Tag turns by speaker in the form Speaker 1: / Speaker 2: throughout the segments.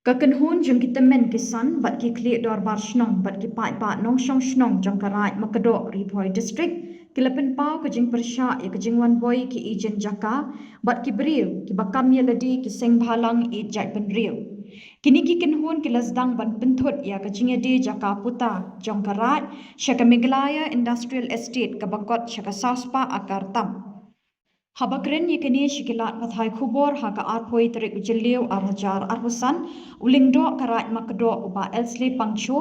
Speaker 1: Kakenhun jong kita men kisan bat ki klik dor bar shnong bat ki pai ba nong shong shnong jong karai makado Riphoi district kilapen pau ke jing persha ya ke jing wan boy ki ijen jaka bat ki briu ki bakam ya ladi ki seng bhalang i jai pen riu kini ki kenhun ki lasdang ban penthut ya ke jing di jaka puta jong karai shaka Meghalaya Industrial Estate ka bakot shaka Sauspa akar tam Habakren yekeni shikilat pathai khubor haka arpoi terik ujiliu arhajar arhusan ulingdo karat makdo uba elsli pangcho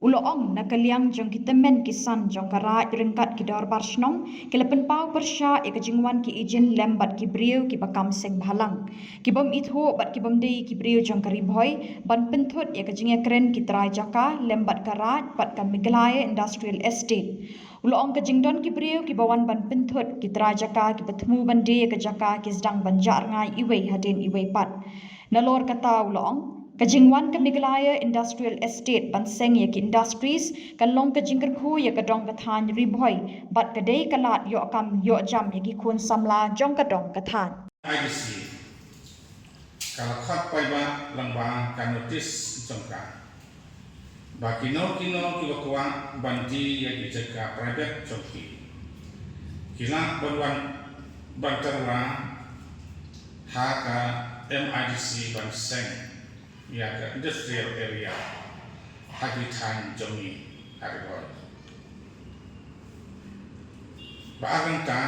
Speaker 1: uloong nakaliang jong kitemen kisan jong karat ringkat kidar barshnong kilapen pau persha ekajingwan ki ijin lembat ki briu ki bakam seng bhalang kibom itho bat kibom dei ki briu jong karibhoi ban penthut ekajinge kren ki trai jaka lembat karat pat ka Meghalaya Industrial Estate Uloong ke jingdon ki briu ki bawan ban penthut ki trajaka ki betemu bandi ke jaka ki sedang banjar ngai iwei hadin iwei pat. Nalor kata uloong ke jingwan ke Meghalaya Industrial Estate ban seng ye ki industries kan long ke jingker khu ye ke dong kathan ribhoi bat ke dei kalat yo kam yo jam ye ki khun samla jong ka dong kathan.
Speaker 2: IDC kalau khot pai ba langbang kan notis jongka ba kino kilo kuang banji ya di jaga private jongki kila banwan bantarwa haka MIDC ban seng ya ke industrial area habitan jongi hariboi ba arangka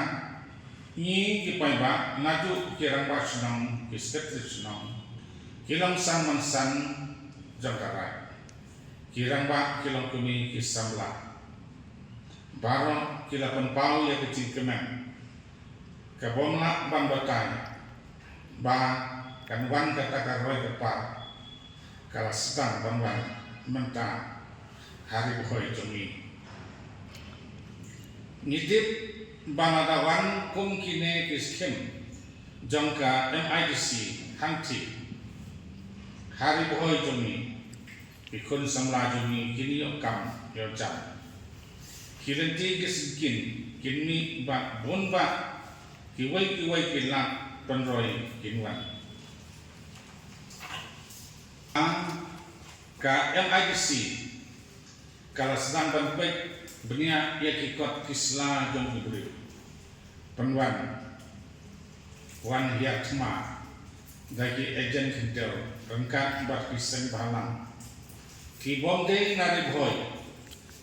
Speaker 2: ni kipai ba naju kirang ba senang kisketri senang kilang sang mansan jangkarai kirang ba kilang kumi kisamla baro kila penpau ya kecil kemen kabomla ban batai ba kanwan kata karoi kepa kala sedang banwan menta hari buhoi jongi ngidip banadawan kum kine kiskim jongka MIDC hangti hari buhoi jongi ikun samla jongi kini okam yojam kirenti kiskin kini ba bonba kiwai kilat penroi kinwan ka MIDC kalau sedang banbaik benia ia kikot kisla jong ibri penwan wan hiatma dagi ejen kendel rengkat bat pisang balang ki bomde ngari boy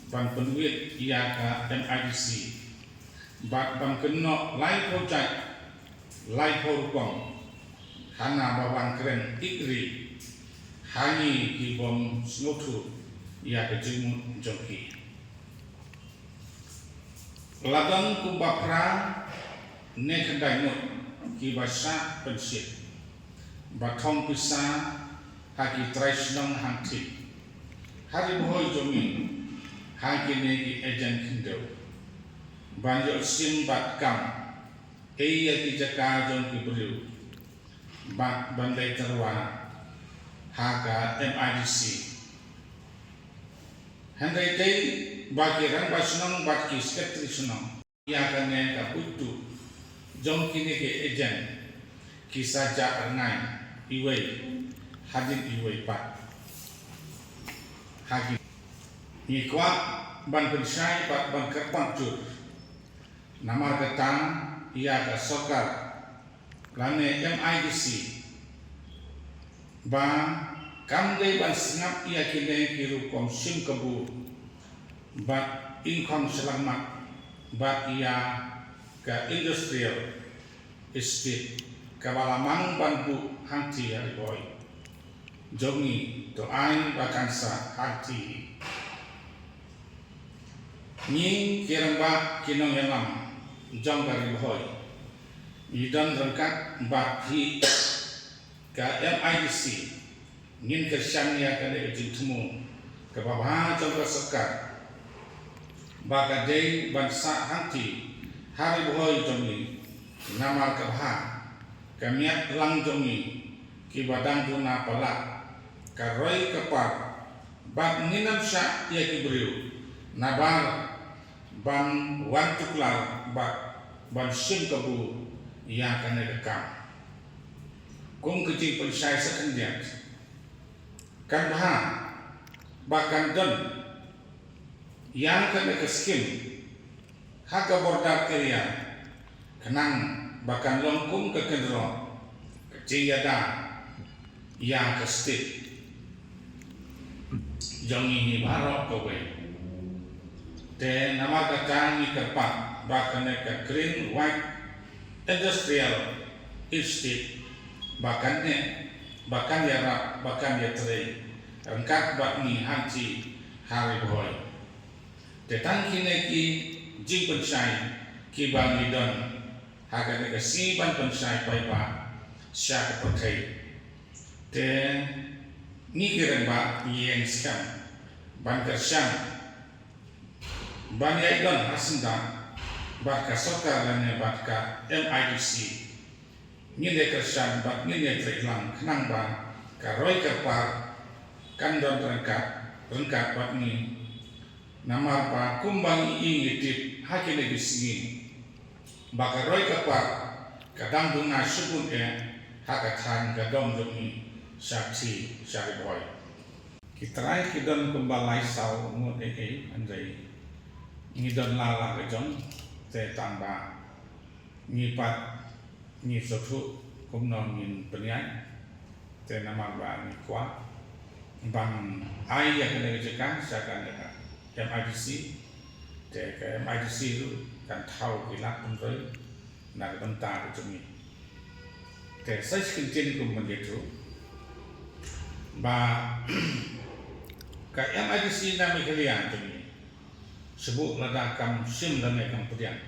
Speaker 2: ban penduit ia ka MIDC bat ban keno lai project lai porukong hana bawang keren ikri hani ki bom snotu ia ke jimut jongki ladang kubapra ne kendai mut ki basa pensit batong pisa haki traisnong hangti hari bohoi jongi haki ne ki ejen kindo banjo sim bat kam eya ki jaka jong ki beriu bat bandai terwa haka MIDC handai tei bagi rang basnong bat ki sekretari senong ia kane ka putu jong kini ke ejen kisah ja ngai iwei hadin iwei pat hagi ni kwa ban pensai pat ban kerpang cut nama ketang ia ka sokar lane MIDC ba kam dei ban singap ia kine kiru kom sim kebu bat income selamat bat ia ka industrial estate kawalamang bantu hangti hari boy jongi to ain bakansa hangti ni kiramba kinong yalam jong hari boy idan rengkat bat hi ka MIDC ngin kersyang ya ka de jintemu ka babha jong ka sekar baka dei bansa hangti hari boy jongi namar kabha kamiat lang jongi ki badang duna palak karoi kapar bak ninam sya ia ki beriu nabar ban wan tuklar bak ban sim kabu ia kane dekam kung kecil pelisai sekendiat kan bahkan don yang kena keskim haka bordar keria kenang bahkan longkum ke kendro keciyada yang kestit jong ini baru kowe te nama kata ni kerpat bahkan ke green white industrial estate bahkan ya teri angkat bak ni hanci hari boy tetang kini ki jing pensai ki bang don haga ne si ban pensai pai ba syak pakai te ni kiran ba yen skam ban kersyam ban ya don hasinda ba ka sokar lan ba ka MIDC ni de kersyam ba ni ne treklang kenang ba ka roi ka par kan don rengkat bat ni nama pa kumbang ingitip hakile bisigi baka roi kapar kadang dunga subun hakatan gadong dumi sakti syari boy kitrai kidon kumbalai sau ngut andai ngidon lala kejong te tamba ngipat ni sotu kumnon ngin penyai te nama ba ni kwa bang ai yang kena kerjakan seakan MIDC te ke MIDC itu kan tahu gila untuk nak bentar macam ni te saya sekian begitu bah ke MIDC nama kalian macam ni sebut lada kam sim dan kam pedian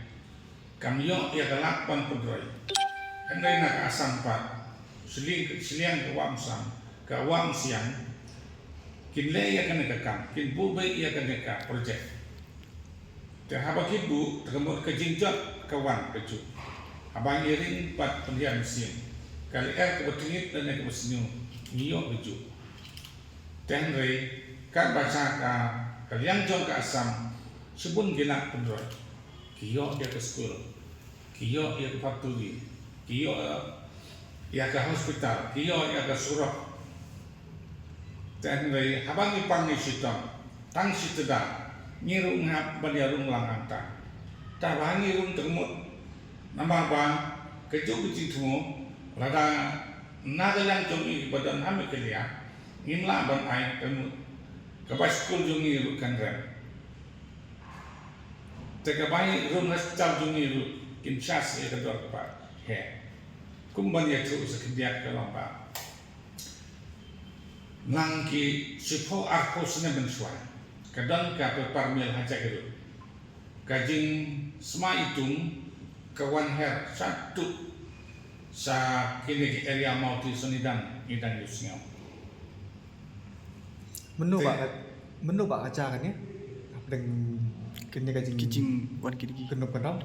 Speaker 2: kam yo ya galak pan pudroi andai nak asam pat seliang ke wamsam ke wam siang kin le ya kan ka kin bu bai ya kan ka project te haba kibu terkemut ke jinjat kawan keju abang iring pat pendiam mesin kali ke betingit dan ke mesinyu niyo keju ten re kan baca ka yang jong ka asam sebun gila pendoi kiyo dia ke school kiyo dia ke factory kiyo ya ke hospital kiyo ya ke surau dan dari habang ipang isitam tang siteda ngirung hap baliarung langanta tabang ngirung termut nama bang kejuk kucing temu lada naga yang jongi badan hami kelia ngimla ban ai termut kepas skul jongi rukan rem teka bayi rum hospital jongi ru kimsas ya kedor kepa he kumban ya tu sekidiak kelomba langki sipo arko sene bensuan kadang ka parmil haja gitu kajing sma itung kawan her satu sa kini area mau di senidan idang yusnya
Speaker 3: menu pak aja kan ya dengan kini kajing
Speaker 4: wan kiri
Speaker 3: kenop kenop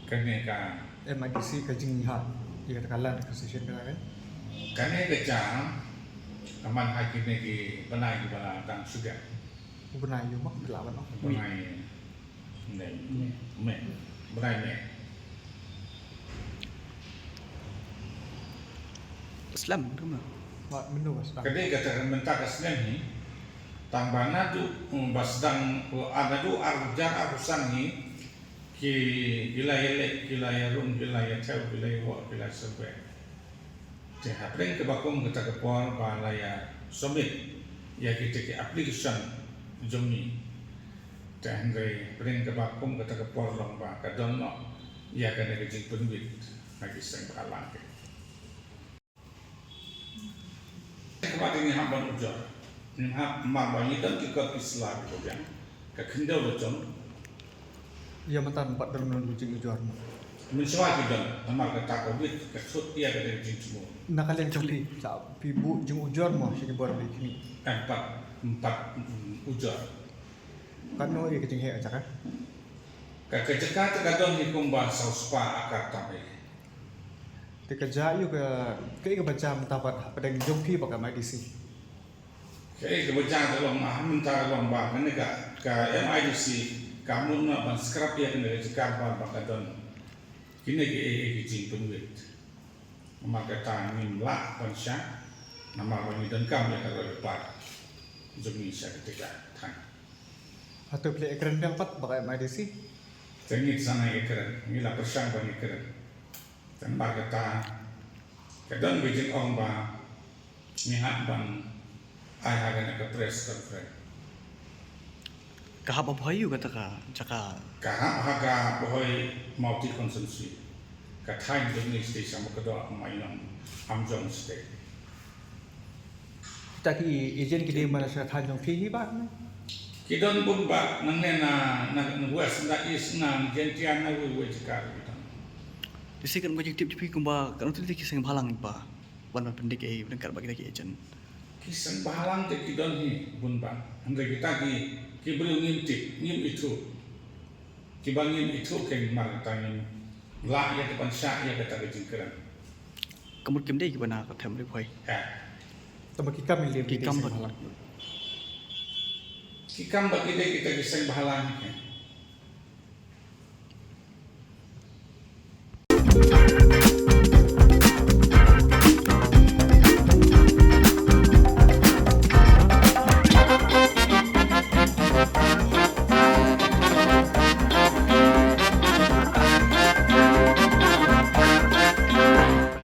Speaker 2: kene ka
Speaker 3: MIDC kajing ha ya katakan kesesian kan
Speaker 2: kene kecang aman hakimnya di benai di bala tang sudah
Speaker 3: benai yo mak berlawan no
Speaker 2: benai benai
Speaker 4: Islam kan
Speaker 3: Wah, menu mas
Speaker 2: kene kata mentak aslen ni tambana tu basdang ada tu arjar arusan ni ki wilayah rum wilayah tau wilayah wa wilayah sebaik Hapring ke bakum kita kepor balaya submit ya kita ke application jomni dan dari pring ke bakum kita kepor lomba kadon no ya kena kejing penwit lagi sering beralang ke kemarin ni hamban ujar ni ham mabangi dan kita Islam itu yang kekendau lejong
Speaker 3: ya mentan 4 dalam kucing ujar
Speaker 2: mensuai kita nama kata covid kesut dia kena kejing semua
Speaker 3: nak kalian cobi sa pibu jeng ujar mah sini baru di sini
Speaker 2: empat ujar
Speaker 3: kan no ya kecing he aja kan
Speaker 2: Kakak terkadang hikum bahasa spa akar tamai.
Speaker 3: Kerja yuk ke baca mentapat pada jompi pakai MIDC.
Speaker 2: Kayak kebaca dalam minta dalam bah mereka ke MIDC kamu nak ban scrap ya kena cekar ban pakadon. Kini ke kecing penduit. Maka tangin lah bangsa nama bani dan kam ya kalau lepas jumi saya ketika tang
Speaker 3: Atau beli ekran yang pat pakai MIDC.
Speaker 2: tengit sana ekran inilah persang bani ekran dan kata kadang bijin ong ba mihat ban ai hagan ke press conference
Speaker 4: Kahap apa hayu kata ka caka
Speaker 2: kahap haga boy multi konsumsi katain jumi station makado mainan amjong state
Speaker 3: Taki izin kita mana saya tanjung fee ba?
Speaker 2: kidon bumba nang nena nang west na is na gentian na we jika gitu
Speaker 4: Disi kan gojek tip tipi kumba kan tu kisah halang pa. Wan pendik bengkar bagi lagi ejen.
Speaker 2: kisang bahalang te kidon hi bumba hangga kita ki beliau ngintip ngim itu kibangin itu ke mar tangin la ya depan syak ya kata jingkeran
Speaker 4: Kamut kim dei kibana ka them ripoi.
Speaker 2: ya
Speaker 3: Tama kita milir
Speaker 4: Kikam
Speaker 3: kita
Speaker 4: ba.
Speaker 2: kikam bagi kita kisang bahalang